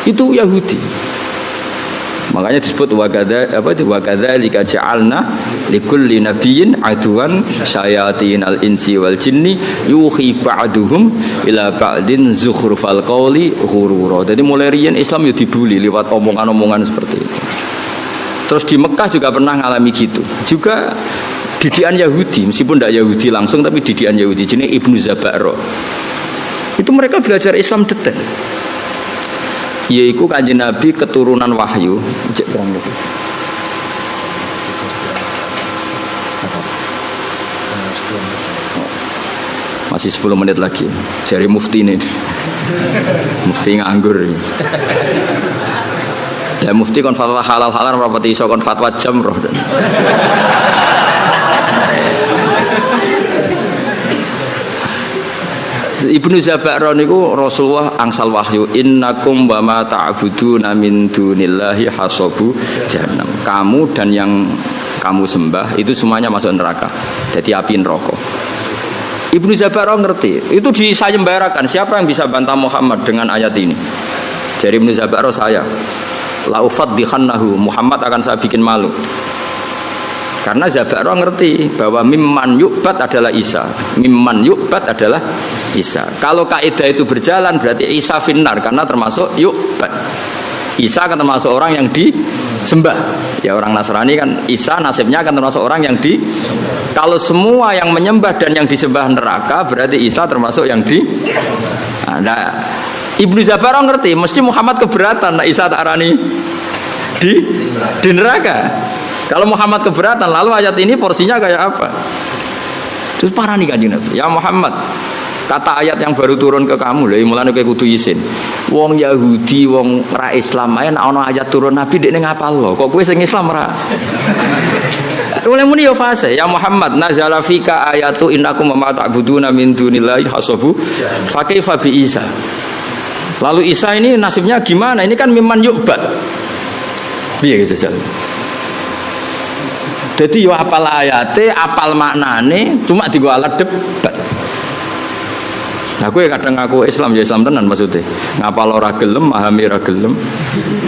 Itu Yahudi. Makanya disebut wa kadzalika ja'alna likulli nabiyyin aduwan syayatinal insi wal jinni yuhi ba'duhum ila ba'din zukhrufal qawli ghurura. Jadi mulai riyen Islam ya dibuli lewat omongan-omongan seperti itu. Terus di Mekah juga pernah ngalami gitu. Juga didikan Yahudi, meskipun tidak Yahudi langsung tapi didikan Yahudi jenis Ibnu Zabaro. Itu mereka belajar Islam detail. Yaitu Kanjeng Nabi keturunan wahyu. Masih 10 menit lagi. Jari mufti ini. Mufti nganggur. Ya mufti kon fatwa halal-halal rapati iso kon fatwa jamroh. Ibnu Zabaro niku Rasulullah angsal wahyu innakum wa ma ta'buduna min dunillahi hasabu jahannam. Kamu dan yang kamu sembah itu semuanya masuk neraka. Jadi api neraka. Ibnu Zabaro ngerti. Itu disayembarakan. Siapa yang bisa bantah Muhammad dengan ayat ini? Jadi Ibnu Zabaro saya. La ufaddihannahu, Muhammad akan saya bikin malu. Karena Zabaro ngerti bahwa mimman yu'bad adalah Isa, mimman yu'bad adalah Isa. Kalau kaidah itu berjalan berarti Isa finnar karena termasuk yu'bad. Isa akan termasuk orang yang disembah. Ya orang Nasrani kan Isa nasibnya akan termasuk orang yang di. Kalau semua yang menyembah dan yang disembah neraka berarti Isa termasuk yang di. Nah, Ibnu Zabaro ngerti, mesti Muhammad keberatan nah Isa tak arani di neraka. Kalau Muhammad keberatan, lalu ayat ini porsinya kayak apa? Terus parah nih Kanjeng Nabi. Ya Muhammad, kata ayat yang baru turun ke kamu lho, mulane kowe kudu isin. Wong Yahudi, wong ra Islam ae nek ana ayat turun Nabi dekne ngapal lho. Kok kowe sing Islam ra? Oleh muni yo fase. Ya Muhammad, nazala fika ayatu innakum ma ta'buduna min dunillahi hasabu fa kaifa bi Isa. Lalu Isa ini nasibnya gimana? Ini kan mimman yu'bad. Piye gitu Jal? Jadi yo apal ayate, apal maknane, cuma digo alat debat. Nah, kowe kadang ngaku Islam ya Islam tenan maksudnya. Ngapal ora gelem, memahami ora gelem.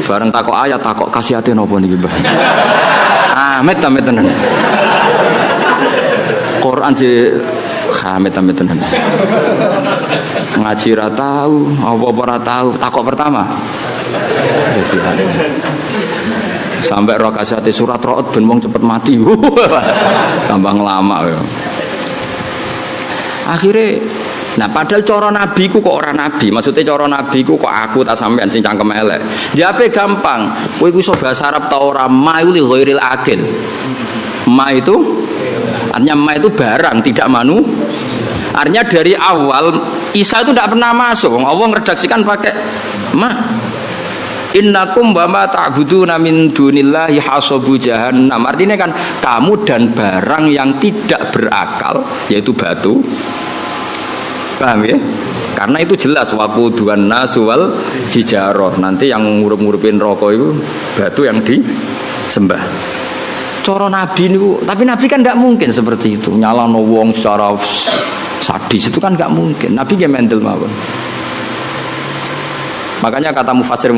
Bareng takok ayat, takok kasihate napa niki, Mbah? Amit tenan. Quran di amit tenan. Ngaji ra tahu, apa-apa ora tahu. Takok pertama. Sampai roh kasihati surat ro'ot ben wong cepet mati. Tambah lama ya. Akhirnya nah padahal cara nabi ku kok orang nabi, maksudnya cara nabi ku kok aku tak sampean sing cangkem elek. Jawabe gampang. Kowe iku iso bahasa Arab ta ora ma'ul ghairil akil. Ma itu artinya ma itu barang tidak manu. Artinya dari awal Isa itu tidak pernah masuk. Allah ngeredaksikan pakai ma. Innakum wa ma ta'buduna min dunillahi hasabu jahannam. Artinya kan kamu dan barang yang tidak berakal yaitu batu. Paham ya? Karena itu jelas waquduhan nas wal hijarah. Nanti yang ngurup-ngurupin rokok itu batu yang disembah. Cara nabi niku, tapi nabi kan enggak mungkin seperti itu. Nyalano wong secara sadis itu kan enggak mungkin. Nabi ge mental mawon. Makanya kata mufassir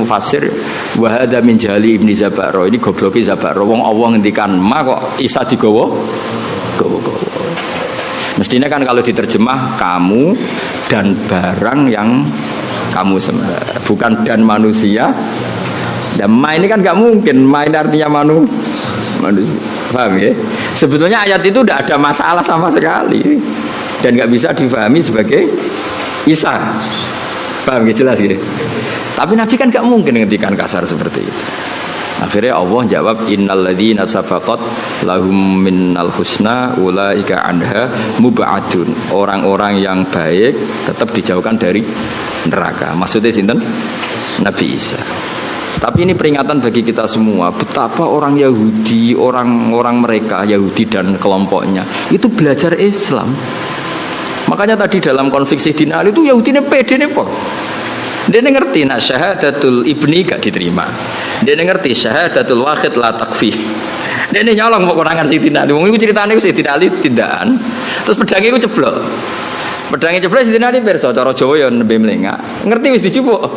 wa hadza min jali Ibnu Zabaro, ini gobloke Zabaro. Wong Allah ngendikan ma kok Isa digawa. Mestinya kan kalau diterjemah kamu dan barang yang kamu sembah, bukan dan manusia. Dan ma ini kan enggak mungkin. Ma ini artinya manusia. Paham ya? Sebetulnya ayat itu tidak ada masalah sama sekali dan enggak bisa difahami sebagai Isa. Paham ya? Jelas ya? Tapi Nabi kan gak mungkin ngendikan kasar seperti itu. Akhirnya Allah jawab innal ladzina sabaqat lahum minnal husna ulaika anha mub'adun. Orang-orang yang baik tetap dijauhkan dari neraka. Maksudnya sinten? Nabi Isa. Tapi ini peringatan bagi kita semua betapa orang Yahudi, orang-orang mereka Yahudi dan kelompoknya itu belajar Islam. Makanya tadi dalam konflik Sayyidina Ali itu Yahudi ini pede nih po. Dia ngerti nak syahadatul ibni gak diterima. Dia ngerti syahadatul wahid la takfi. Dia nyolong mau kurangan Sayyidina Ali. Wong iku critane Sayyidina Ali tindakan. Terus pedangnya iku ceblok. Pedangnya ceblok Sayyidina Ali pirsa cara Jawa ya nembe mlengak. Ngerti wis dicupuk.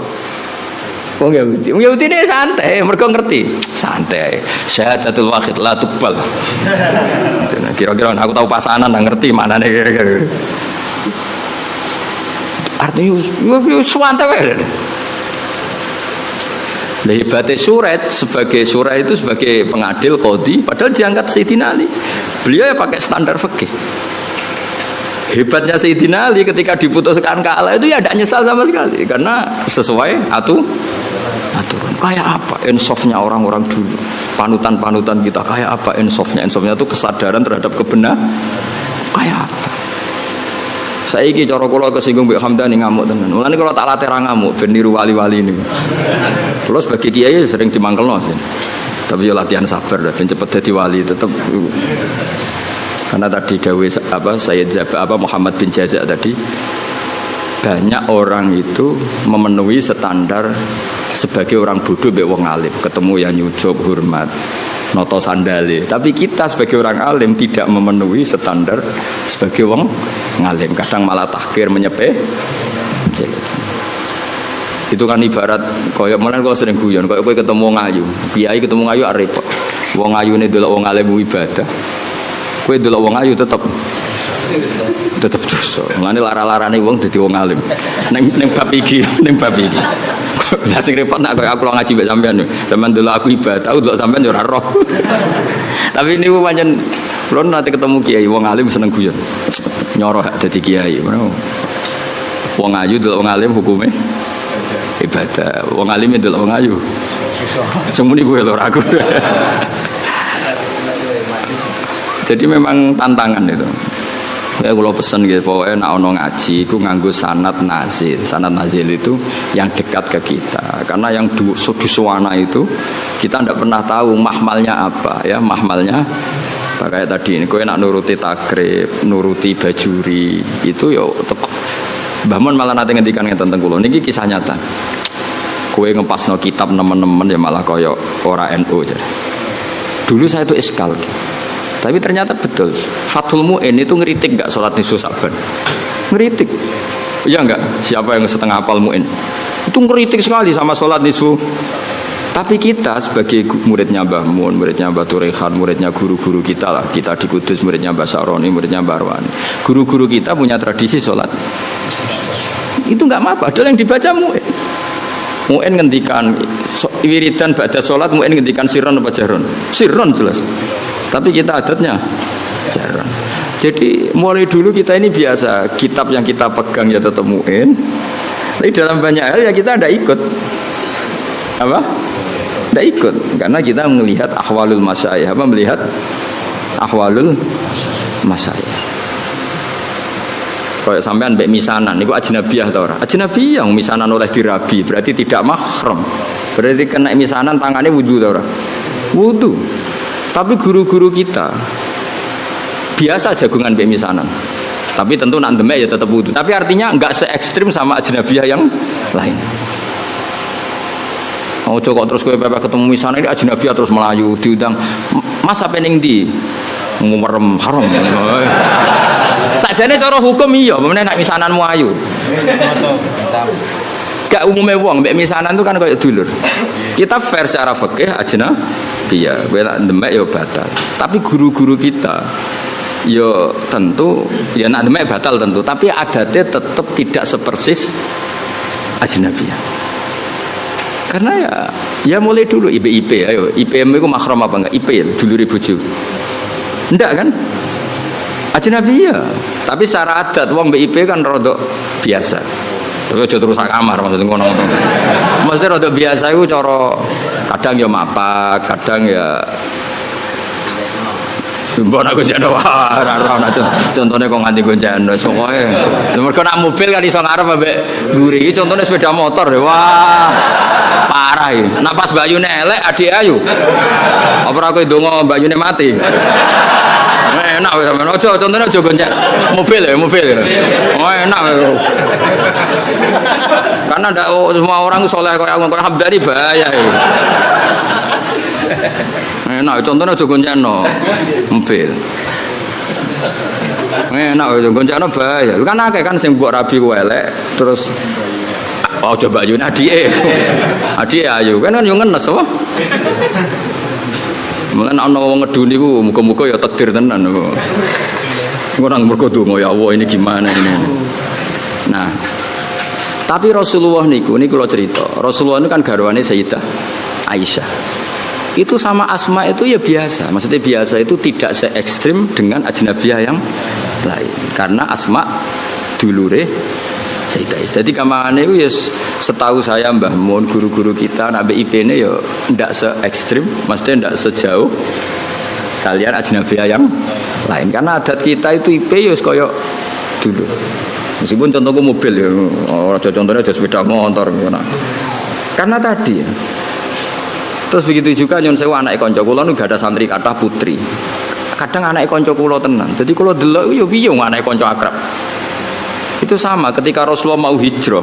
Wong Yahudi ini santai, mereka ngerti. Santai. Syahadatul wahid la tuqbal. Kira-kira aku tahu pasanan ngerti maknane kira-kira. Artinya santai wae. Lah hebatnya Suret itu sebagai pengadil qadhi padahal diangkat Sayyidina Ali. Beliau ya pakai standar fikih. Hebatnya Sayyidina Ali ketika diputuskan kalah itu ya tidak nyesal sama sekali karena sesuai aturan. Kayak apa insafnya orang-orang dulu, panutan kita kayak apa insafnya itu kesadaran terhadap kebenaran kayak apa. Saiki cara kula kesinggung Mbak Hamdani ngamuk tenan. Mulane kula tak latih ra ngamuk ben niru wali-wali niku. Kula sebagai kiai sering dimangkelno sih. Tapi yo latihan sabar ben cepet dadi wali tetep. Karena tadi dawuh Sayyid Muhammad bin Jaza tadi banyak orang itu memenuhi standar sebagai orang bodoh mbek wong alim, ketemu yang nyucuk hormat noto sandale. Tapi kita sebagai orang alim tidak memenuhi standar sebagai wong ngalim, kadang malah tahkir menyepe. Itu kan ibarat koyo menen kok sering guyon, koyo kowe ketemu wong ayu, kiai ketemu ayu repot. Wong ayune delok wong alim ibadah. Kowe delok wong ayu tetep dosa. Mulane lara-larane wong dadi wong alim. Ning bab iki. Lah sing repot nak koyo aku ngaji mbek sampean. Sampeyan delok aku ibadah, aku delok sampean yo ora roh. Tapi niku pancen kula nate ketemu kiai wong alim seneng guyon. Nyoroh dadi kiai. Wong ayu delok wong alim hukume ibadah. Wong alim delok wong ayu. Semuni gue lho aku. Jadi memang tantangan itu. Ya kalau pesen gitu, pokoknya nak ono ngaji, aku nganggo sanad nazil. Sanad nazil itu yang dekat ke kita. Karena yang dusuwana itu kita tidak pernah tahu mahmalnya apa, ya mahmalnya. Kayak tadi ini, kowe nak nuruti takrib, nuruti bajuri, itu ya Mbah malah nanti ngendikan tentang kulo. Niki kisah nyata. Kowe ngepasno kitab nemen-nemen ya malah koyo ora NU aja. Dulu saya itu iskal. Tapi ternyata betul. Fathul Mu'in itu ngeritik enggak sholat nisfu Sa'ban? Ngeritik. Iya enggak? Siapa yang setengah hafal Mu'in? Itu ngeritik sekali sama sholat nisfu. Tapi kita sebagai muridnya Mbah Mun, muridnya Mbah Turehan, muridnya guru-guru kita lah. Kita di Kudus muridnya Mbah Saroni, muridnya Mbah Arwani. Guru-guru kita punya tradisi sholat. Itu enggak apa-apa. Padahal yang dibaca Mu'in. Mu'in ngendikan wiridan ba'da sholat, Mu'in ngendikan sirron apa jaron? Sirron jelas. Tapi kita adatnya jarang. Jadi mulai dulu kita ini biasa kitab yang kita pegang ya tetap Mu'in. Tapi dalam banyak hal ya kita tidak ikut. Apa? Tidak ikut. Karena kita melihat ahwalul masyayikh. Apa melihat ahwalul masyayikh. Kalau sampean mbek misanan, itu ajnabiyah atau orang? Ajnabiyah misanan oleh dirabi, berarti tidak mahram. Berarti kena misanan tangannya wudu atau orang? Wudu. Tapi guru-guru kita biasa jagungan mbek misanan. Tapi tentu nak demek ya tetap wudu. Tapi artinya enggak se ekstrim sama ajnabiyah yang lain. Mau coba terus kowe pepe ketemu misanan ini ajnabiyah terus melayu diundang. Mas apa ning ndi? Ngumerem haram. Sakjane cara hukum iya, pemene nak misananmu ayu. Gak umumnya wong mbek misanan itu kan kayak dulur. Kita fair secara fikih ajnabiyah, kowe nak demek ya batal. Tapi guru-guru kita ya tentu ya nak demek batal tentu, tapi adatnya tetap tidak sepersis ajnabiyah. Karena ya mulai dulu IP ayo IPM itu mahram apa enggak? IP ya dulure bojo. Enggak kan? Ajnabiyah. Tapi secara adat wong mbek IP kan rodok biasa. Terus aja terus sak kamar maksudnya ngono-ngono. Maksudnya rodok biasa itu cara kadang ya mapak, kadang ya mbok nak goncengno ora contone kok nganti goncengno pokoke. Mergo nak mobil kan iso ngarep ambek mburi, contone sepeda motor ya. Wah. Parah iki. Nak pas bayune elek adik ayu. Apa ora kowe ndonga bayune mati. Enak wis sampean aja contone aja gonceng. Mobil. Oh enak. Karena ndak semua orang soleh kayak aku Hamdani bahaya iki. Enak contohnya aja goncengno mobil. Enak aja goncengno bahaya. Kan akeh kan sing mbok rabi ku elek terus Oh coba ayo adike. Adike ayo kan yo ngenes apa? Mulane ana wong ngeduni ku muga-muga ya takdir tenan kok. Orang mergo donga ya Allah ini gimana ini. Nah, tapi Rasulullah niku kula cerita. Rasulullah itu kan garwane Sayyidah Aisyah. Itu sama Asma itu ya biasa. Maksudnya biasa itu tidak se ekstrim dengan ajnabiyah yang lain. Karena Asma dulure Sayyidah Aisyah. Jadi kamane itu ya setahu saya Mbah Mun guru-guru kita nabi IP-ne ya ndak se ekstrim, maksudnya ndak sejauh kalian ajnabiyah yang lain. Karena adat kita itu IP ya kaya dulu. Meskipun contohku mobil ya, contohnya ada sepeda motor. Karena tadi ya. Terus begitu juga nyon sewu anak konco kula nu gak ada santri kathah putri. Kadang anak konco kula tenan. Jadi kula delok yo piye anak konco akrab. Itu sama ketika Rasulullah mau hijrah.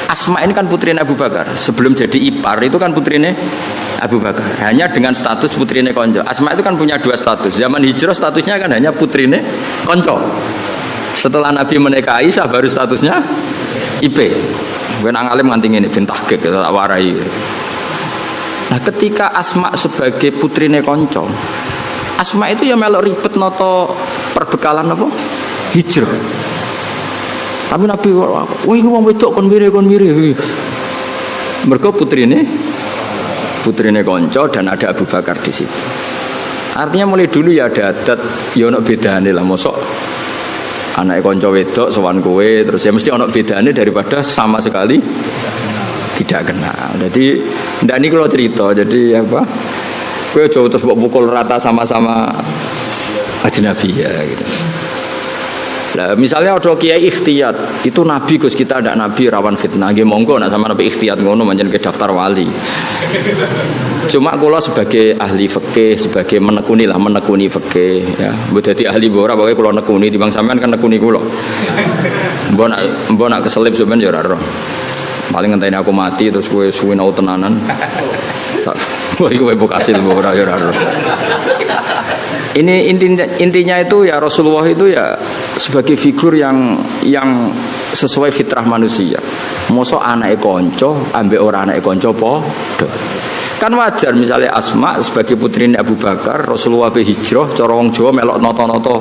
Asma ini kan putrinya Abu Bakar. Sebelum jadi ipar itu kan putrinya Abu Bakar. Hanya dengan status putrinya konco. Asma itu kan punya dua status. Zaman hijrah statusnya kan hanya putrinya konco. Setelah Nabi menikah Aisyah baru statusnya IP. Wenang alim nganti ngene ben tahqiq tak warai. Nah ketika Asma sebagai putrine konco, Asma itu ya melok ribet noto perbekalan apa? Hijrah. Tapi Nabi wah iki wong wedok kon mire. Mergo putrine konco dan ada Abu Bakar di situ. Artinya mulai dulu ya ada adat ya ono bedane lah mosok anak konco wedok sowan kowe terus ya mesti ono bedane daripada sama sekali tidak kenal. Jadi ndak niki kalau cerita. Jadi apa? Kowe aja terus pukul rata sama-sama ajnabiyah gitu. Lah misalnya ada kiai ikhtiyat, itu nabi Gus kita ada nabi rawan fitnah. Nggih monggo nek sama nabi ikhtiyat ngono manjen ke daftar wali. Cuma kula sebagai ahli fikih, sebagai menekuni fikih ya. Mbok dadi ahli ora pokoke kula nekuni timbang sampean kan nekuni kula. Mbok nak keselip sampean ya ora roh. Paling ngenteni aku mati terus kowe suwi nau tenanan. Kowe mbok kasil mbok ora ya ora. Ini intinya itu ya Rasulullah itu ya sebagai figur yang sesuai fitrah manusia. Mosok anake kanca ambek ora anake kanca padha. Kan wajar misalnya Asma sebagai putrine Abu Bakar, Rasulullah be hijrah cara wong Jawa melok nata-nata.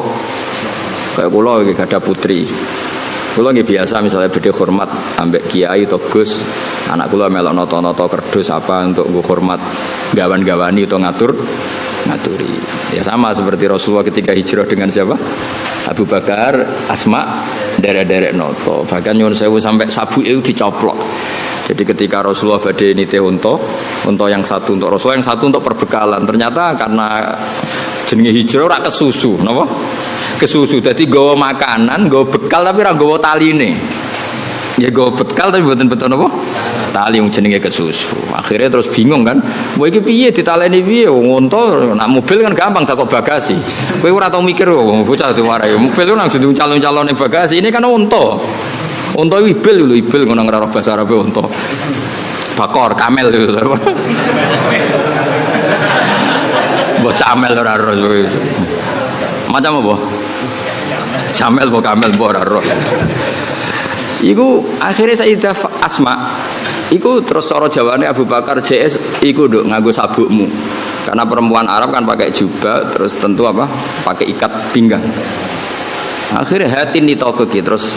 Kayak kula iki gak ada putri. Kula nggih biasa misalnya beda hormat ambek kiai atau Gus, anak kula melok nata-nata kerdus apa untuk nggo hormat gawan-gawani atau ngaturi. Ya sama seperti Rasulullah ketika hijrah dengan siapa? Abu Bakar, Asma, derek-derek noto. Bahkan nyuwun sewu sampai sabu itu dicoplok. Jadi ketika Rasulullah badhe nitih unta yang satu untuk Rasulullah, yang satu untuk perbekalan. Ternyata karena jenenge hijrah ora kesusu, napa? Kesusu. Dadi nggawa makanan, nggawa bekal tapi ora nggawa taline. Ya nggawa bekal tapi mboten beton apa? Tali yang jenenge kesusu. Akhirnya terus bingung kan. Kowe iki piye ditaleni piye? Wong unta nak mobil kan gampang takok bagasi. Kowe ora tau mikir wong bocah diwarai. Mobil kan langsung calon-calone bagasi. Ini kan unta. Unta ibil ngono ora bahasa Arab unta. Bakor kamel itu. Bocah camel ora ro. Macam apa? Camel apa kamel ora ro. Iku akhirnya Sayyidah Asma iku terus cara jawane Abu Bakar JS iku nduk nganggo sabukmu. Karena perempuan Arab kan pakai jubah terus tentu apa? Pakai ikat pinggang. Akhirnya hati nitoke terus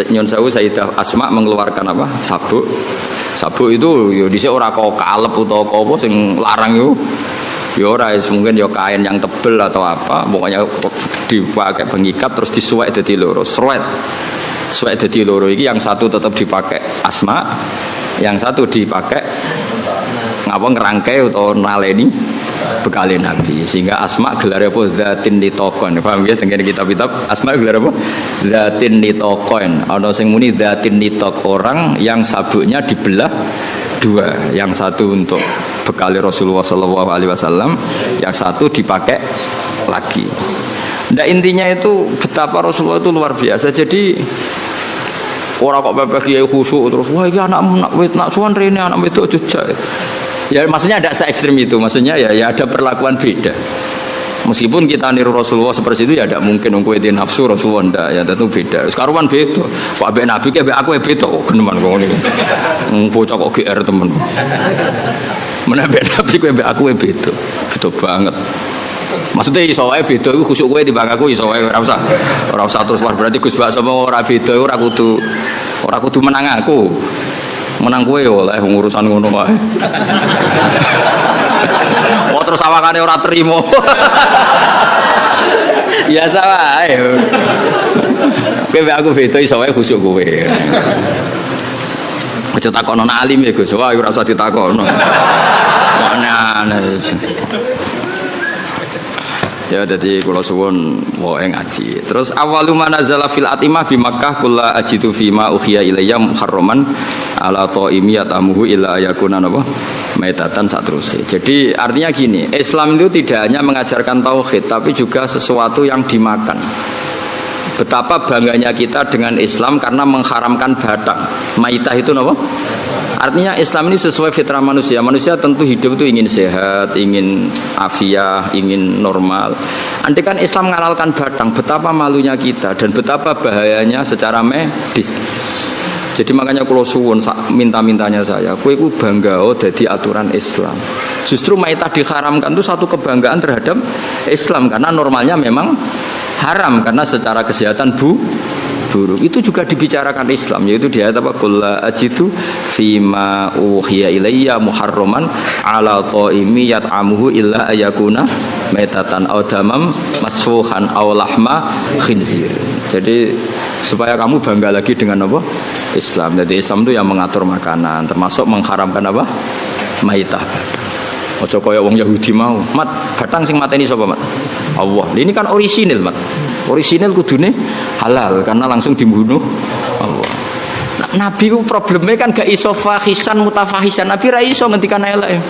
nyon sewu Sayyidah Asma mengeluarkan apa? Sabuk. Sabuk itu yo dhisik ora kok kalep utawa apa sing larang yo. Ya ora mungkin ya kain yang tebel atau apa, pokoknya dipakai pengikat terus disuwek dadi loro. Suwek dadi loro iki yang satu tetap dipakai Asma, yang satu dipakai ngapa ngerangkai atau naleni bekale Nabi. Sehingga Asma gelar apa zatin litaqon. Paham ya tengene kitab-kitab Asma gelar apa? Zatin litaqon. Ana sing muni zatin litaq, orang yang sabuknya dibelah dua, yang satu untuk bekali Rasulullah SAW, yang satu dipakai lagi. Nah intinya itu betapa Rasulullah itu luar biasa. Jadi orang kok pepeh kiai khusyuk terus wah iki nak suwan rene anak wedok jejak. Ya maksudnya ada se ekstrem itu, maksudnya ya ada perlakuan beda. Meskipun kita niru Rasulullah seperti itu ya tidak mungkin kowe di nafsu Rasulullah ndak ya tentu beda. Sekarang beda. Pak Mbak Nabi ki mbek aku beda geneman kok ngene. Bocah kok GR temen. Menawa Mbak Nabi kowe mbek aku beda. Beda banget. Maksudnya iso wae beda iku khusuk kowe timbang aku iso wae ora usah. Ora usah terus berarti Gus Bakso ora beda ora kudu menang aku. Menang kowe oleh urusan ngono wae. Oh terus awakane ora trimo. Biasa wae. Kowe aku beda iso wae khusuk kowe. Aja takono alim ya Gus, wae ora usah ditakono. Ana-ana. Ya jadi kula suwun wae ngaji. Terus awalu manazala fil atimah bi Makkah kullu ajidu fima ukhiya ilayya muharraman ala taimi yatamuhu illa yakuna napa maitatan satruse. Jadi artinya gini, Islam itu tidak hanya mengajarkan tauhid tapi juga sesuatu yang dimakan. Betapa bangganya kita dengan Islam karena mengharamkan batang. Maitah itu napa? Artinya Islam ini sesuai fitrah manusia. Manusia tentu hidup itu ingin sehat, ingin afiah, ingin normal. Andai kan Islam menghalalkan batang, betapa malunya kita dan betapa bahayanya secara medis. Jadi makanya kalau suwun minta-mintanya saya, kowe iku bangga dadi aturan Islam. Justru maitah diharamkan itu satu kebanggaan terhadap Islam karena normalnya memang haram karena secara kesehatan buruk. Itu juga dibicarakan Islam, yaitu di ayat apa? Qul la ajidu fima uhiya ilayya muharraman ala taimi yat'amuhu illa ayakuna maitatan aw damam masfuhan aw lahma khinzir. Jadi supaya kamu bangga lagi dengan apa? Islam. Jadi Islam itu yang mengatur makanan, termasuk mengharamkan apa? Maitah. Ojo kaya wong Yahudi mau, mat batang sing mateni sapa mat? Allah. Ini kan orisinil mat. Orisinil kudune halal karena langsung dibunuh Allah. Nah, Nabi ku problemnya kan gak iso fahisan mutafahisan. Nabi ra iso ngendikan elek.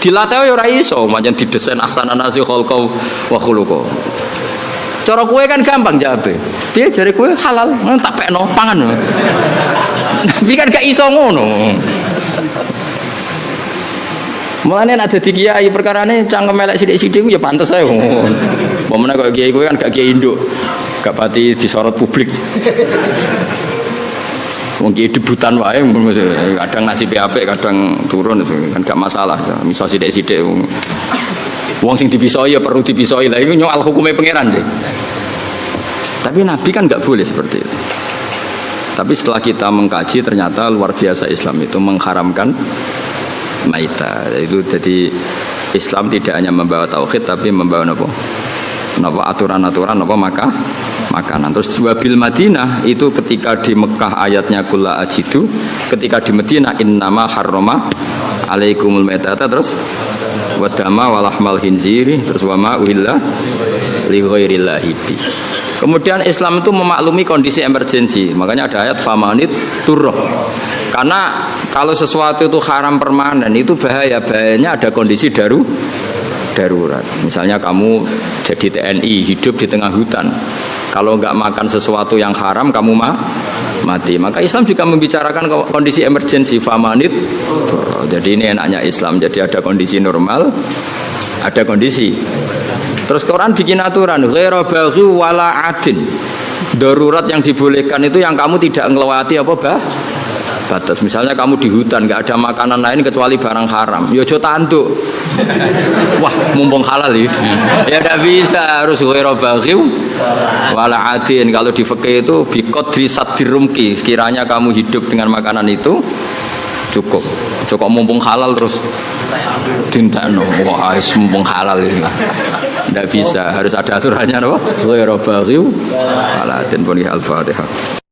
Dilatih ya ora iso, pancen didesain ahsanan nasi khalqau wa khuluqau. Cara kowe kan gampang jawabe. Piye jare kowe halal, tak pekno pangan. Nabi kan gak iso ngono. Mulane nek dadi kiai perkarane cangkem elek sithik-sithik ya pantes ae. Pomene kok kiai kowe kan gak kiai induk. Gak pati disorot publik. Wong kiai debutan wae kadang nasibnya apik, kadang turun itu kan gak masalah. Misal sithik-sithik wong sing dipisoi ya perlu dipisoi. Lah iku nyoal hukume pangeran sih. Tapi Nabi kan gak boleh seperti itu. Tapi setelah kita mengkaji ternyata luar biasa Islam itu mengharamkan maitah. Itu jadi Islam tidak hanya membawa tauhid tapi membawa napa aturan-aturan makanan. Terus wabil Madinah itu ketika di Mekah ayatnya kulla ajidu, ketika di Madinah innama harrama alaikumul maitata, terus wadama walahmal khinziri, terus wama uhilla li ghairillahi bi. Kemudian Islam itu memaklumi kondisi emergensi. Makanya ada ayat famanit turroh. Karena kalau sesuatu itu haram permanen itu bahayanya ada kondisi darurat. Misalnya kamu jadi TNI hidup di tengah hutan. Kalau nggak makan sesuatu yang haram kamu mati. Maka Islam juga membicarakan kondisi emergensi famanit. Jadi ini enaknya Islam. Jadi ada kondisi normal, ada kondisi. Terus Quran bikin aturan ghairu baghi wala adin. Darurat yang dibolehkan itu yang kamu tidak ngelewati batas. Misalnya kamu di hutan nggak ada makanan lain kecuali barang haram. Yo aja tanduk. Wah, mumpung halal ya. Ya tidak bisa, harus ghairu baghi wala adin. Kalau di fikih itu bi qadri sadirumki. Sekiranya kamu hidup dengan makanan itu cukup mumpung halal terus tintakno. Wah, mumpung halal ini. Tidak bisa, harus ada aturannya apa? Ghairu baghi wala adin. Al-Fatihah.